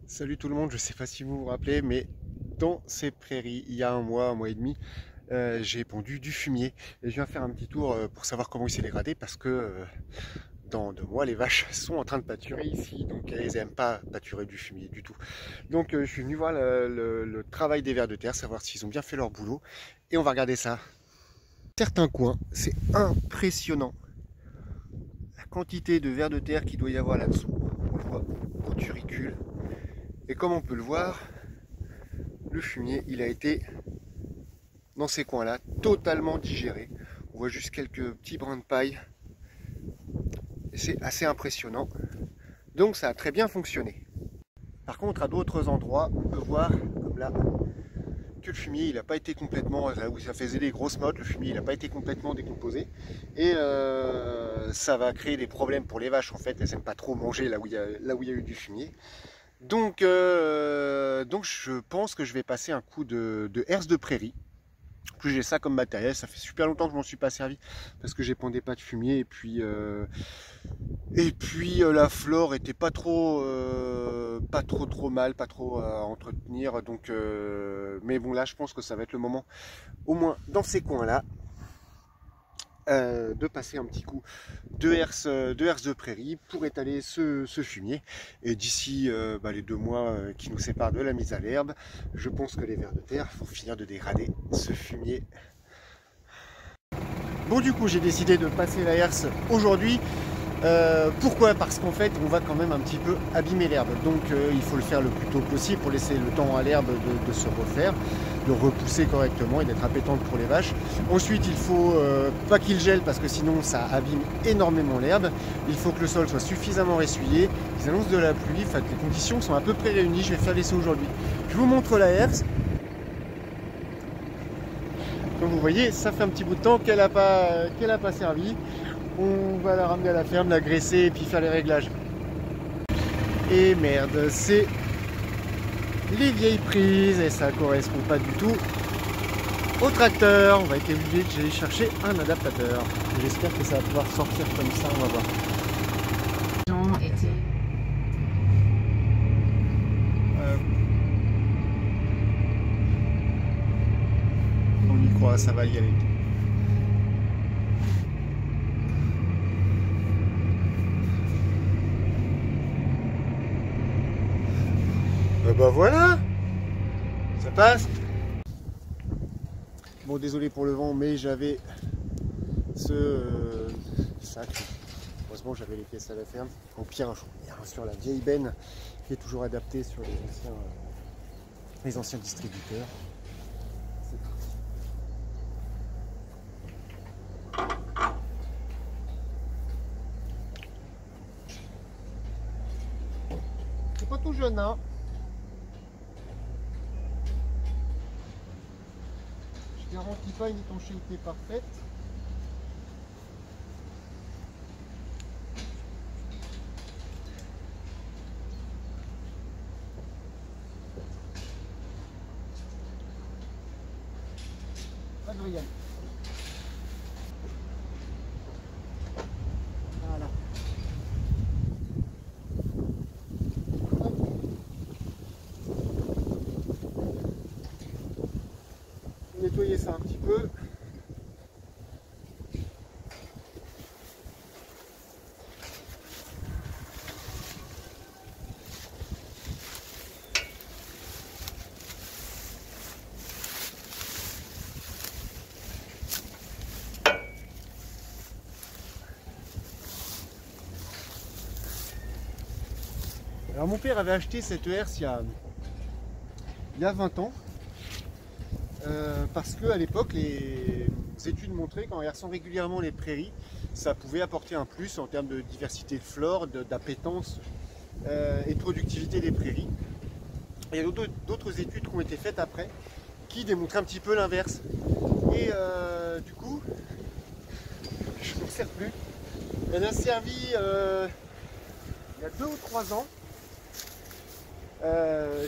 Salut tout le monde, je ne sais pas si vous vous rappelez, mais dans ces prairies, il y a un mois et demi, j'ai pondu du fumier. Et je viens faire un petit tour pour savoir comment il s'est dégradé parce que dans 2 mois, les vaches sont en train de pâturer ici, donc elles n'aiment pas pâturer du fumier du tout. Donc je suis venu voir le travail des vers de terre, savoir s'ils ont bien fait leur boulot, et on va regarder ça. Certains coins, c'est impressionnant la quantité de vers de terre qu'il doit y avoir là-dessous. On le voit quand tu recules. Et comme on peut le voir, le fumier, il a été dans ces coins-là, totalement digéré. On voit juste quelques petits brins de paille. Et c'est assez impressionnant. Donc ça a très bien fonctionné. Par contre, à d'autres endroits, on peut voir, comme là, que le fumier, il n'a pas été complètement, là où ça faisait des grosses mottes, le fumier, il n'a pas été complètement décomposé. Et ça va créer des problèmes pour les vaches, en fait. Elles n'aiment pas trop manger là où il y a eu du fumier. Donc je pense que je vais passer un coup de herse de prairie. Plus j'ai ça comme matériel, ça fait super longtemps que je m'en suis pas servi parce que j'ai pondé pas de fumier et puis la flore était pas trop mal, pas trop à entretenir, donc mais bon, là je pense que ça va être le moment, au moins dans ces coins là, de passer un petit coup de herse de prairie pour étaler ce fumier. Et d'ici les 2 mois qui nous séparent de la mise à l'herbe, je pense que les vers de terre vont finir de dégrader ce fumier. Bon, du coup j'ai décidé de passer la herse aujourd'hui. Pourquoi? Parce qu'en fait on va quand même un petit peu abîmer l'herbe, donc il faut le faire le plus tôt possible pour laisser le temps à l'herbe de se refaire, de repousser correctement et d'être appétante pour les vaches. Ensuite il faut pas qu'il gèle parce que sinon ça abîme énormément l'herbe. Il faut que le sol soit suffisamment ressuyé. Ils annoncent de la pluie, enfin, les conditions sont à peu près réunies. Je vais faire l'essai aujourd'hui. Je vous montre la herse. Comme vous voyez, ça fait un petit bout de temps qu'elle n'a pas servi. On va la ramener à la ferme, la graisser et puis faire les réglages. Et merde, c'est les vieilles prises et ça correspond pas du tout au tracteur. On va être obligé d'aller chercher un adaptateur. J'espère que ça va pouvoir sortir comme ça, on va voir. On y croit, ça va y aller. Bah voilà, ça passe. Bon, désolé pour le vent, mais j'avais ce sac. Heureusement, j'avais les pièces à la ferme. Au pire, je reviens sur la vieille benne qui est toujours adaptée sur les anciens distributeurs. C'est parti. C'est pas tout jeune, hein. Je garantis pas une étanchéité parfaite. Adrien. Voilà. Nettoyer ça un petit peu. Alors mon père avait acheté cette herse il y a 20 ans, parce qu'à l'époque les études montraient qu'en herçant régulièrement les prairies, ça pouvait apporter un plus en termes de diversité de flore, d'appétence et de productivité des prairies. Et il y a d'autres études qui ont été faites après qui démontraient un petit peu l'inverse. Et du coup, je ne m'en sers plus. Elle a servi il y a 2 ou 3 ans.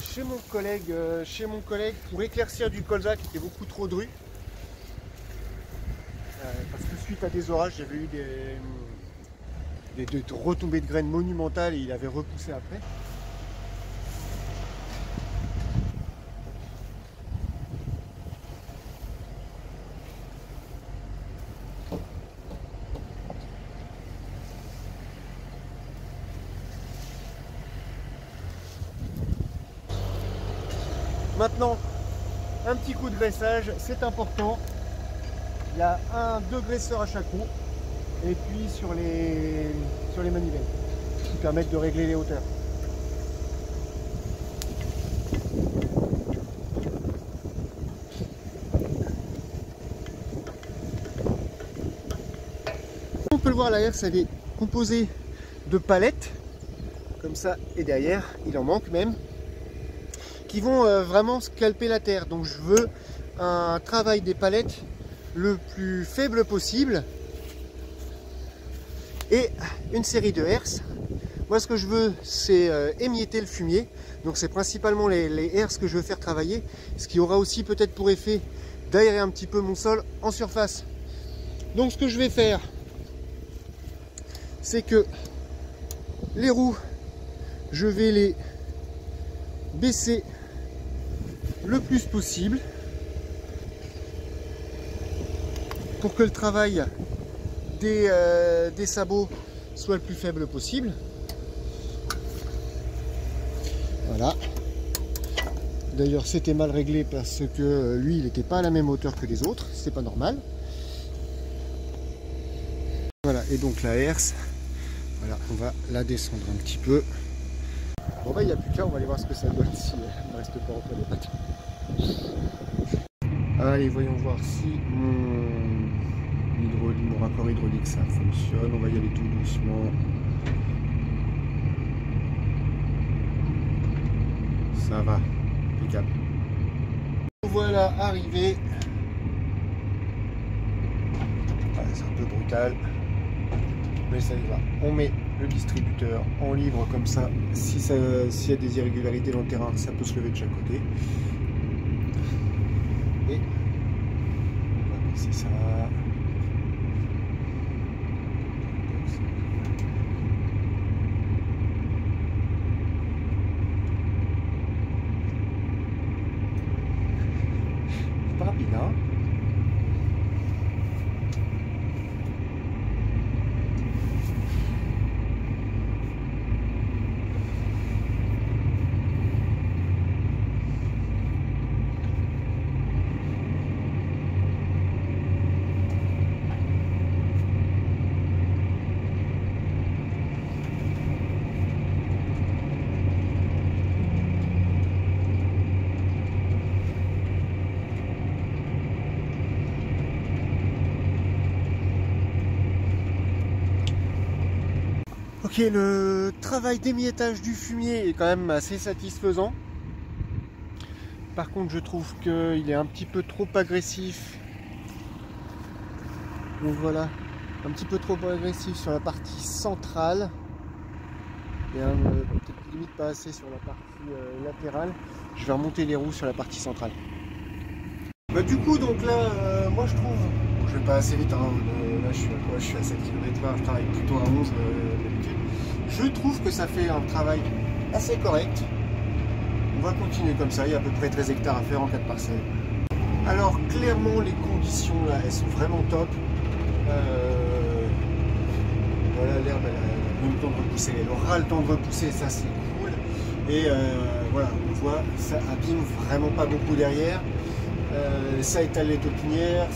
Chez mon collègue pour éclaircir du colza qui était beaucoup trop dru, parce que suite à des orages j'avais eu des retombées de graines monumentales et il avait repoussé après. Maintenant, un petit coup de graissage, c'est important. Il y a deux graisseurs à chaque roue. Et puis sur les manivelles, qui permettent de régler les hauteurs. On peut le voir, la herse, elle est composée de palettes, comme ça, et derrière, il en manque même, qui vont vraiment scalper la terre. Donc je veux un travail des palettes le plus faible possible, et une série de herses. Moi ce que je veux, c'est émietter le fumier, donc c'est principalement les herses que je veux faire travailler, ce qui aura aussi peut-être pour effet d'aérer un petit peu mon sol en surface. Donc ce que je vais faire, c'est que les roues, je vais les baisser le plus possible pour que le travail des sabots soit le plus faible possible. Voilà. D'ailleurs c'était mal réglé parce que lui il n'était pas à la même hauteur que les autres, c'est pas normal. Voilà, et donc la herse, voilà, on va la descendre un petit peu. Bon bah il n'y a plus qu'à, on va aller voir ce que ça donne si elle ne reste pas entre les pattes. Allez, voyons voir si mon raccord hydraulique ça fonctionne. On va y aller tout doucement. Ça va, impeccable. Voilà, arrivé. C'est un peu brutal, mais ça y va. On met le distributeur en livre comme ça. S'il y a des irrégularités dans le terrain, ça peut se lever de chaque côté. Et on va baisser ça. C'est pas rapide, hein? Ok, le travail d'émiettage du fumier est quand même assez satisfaisant. Par contre, je trouve qu'il est un petit peu trop agressif. Donc voilà, un petit peu trop agressif sur la partie centrale. Et peut-être limite pas assez sur la partie latérale. Je vais remonter les roues sur la partie centrale. Bah, du coup, donc là, moi je trouve, je vais pas assez vite, hein, là je suis à 7 km/h, je travaille plutôt à 11 d'habitude. Je trouve que ça fait un travail assez correct. On va continuer comme ça, il y a à peu près 13 hectares à faire en 4 parcelles. Alors clairement les conditions là, elles sont vraiment top. Voilà, l'herbe elle a le temps de repousser, elle aura le temps de repousser, ça c'est cool. Et voilà, on voit, ça abîme vraiment pas beaucoup derrière. Ça étale les taupinières,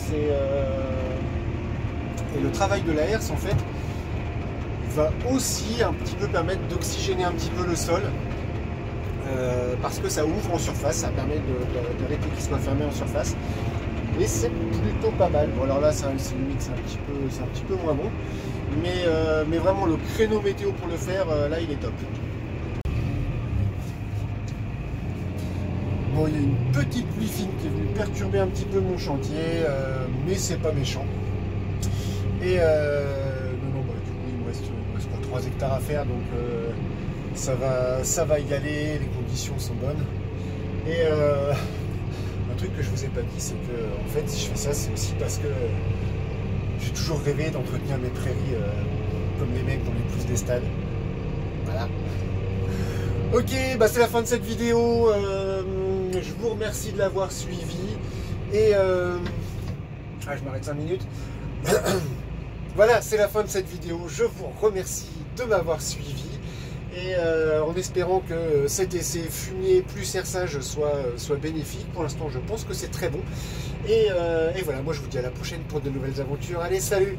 et le travail de la herse en fait va aussi un petit peu permettre d'oxygéner un petit peu le sol, parce que ça ouvre en surface, ça permet d'arrêter qu'il soit fermé en surface, et c'est plutôt pas mal. Bon alors là c'est limite, c'est un petit peu moins bon, mais vraiment le créneau météo pour le faire, là il est top. Bon, il y a une petite pluie fine qui est venue perturber un petit peu mon chantier, mais c'est pas méchant. Et non, bah, du coup il me reste pas 3 hectares à faire, donc ça va y aller, les conditions sont bonnes. Et un truc que je vous ai pas dit, c'est que en fait si je fais ça, c'est aussi parce que j'ai toujours rêvé d'entretenir mes prairies comme les mecs dans les pousses des stades. Voilà. Ok, bah c'est la fin de cette vidéo. Je vous remercie de l'avoir suivi. Et je m'arrête 5 minutes. Voilà, c'est la fin de cette vidéo. Je vous remercie de m'avoir suivi. Et en espérant que cet essai fumier plus serçage soit bénéfique. Pour l'instant, je pense que c'est très bon. Et voilà, moi je vous dis à la prochaine pour de nouvelles aventures. Allez, salut!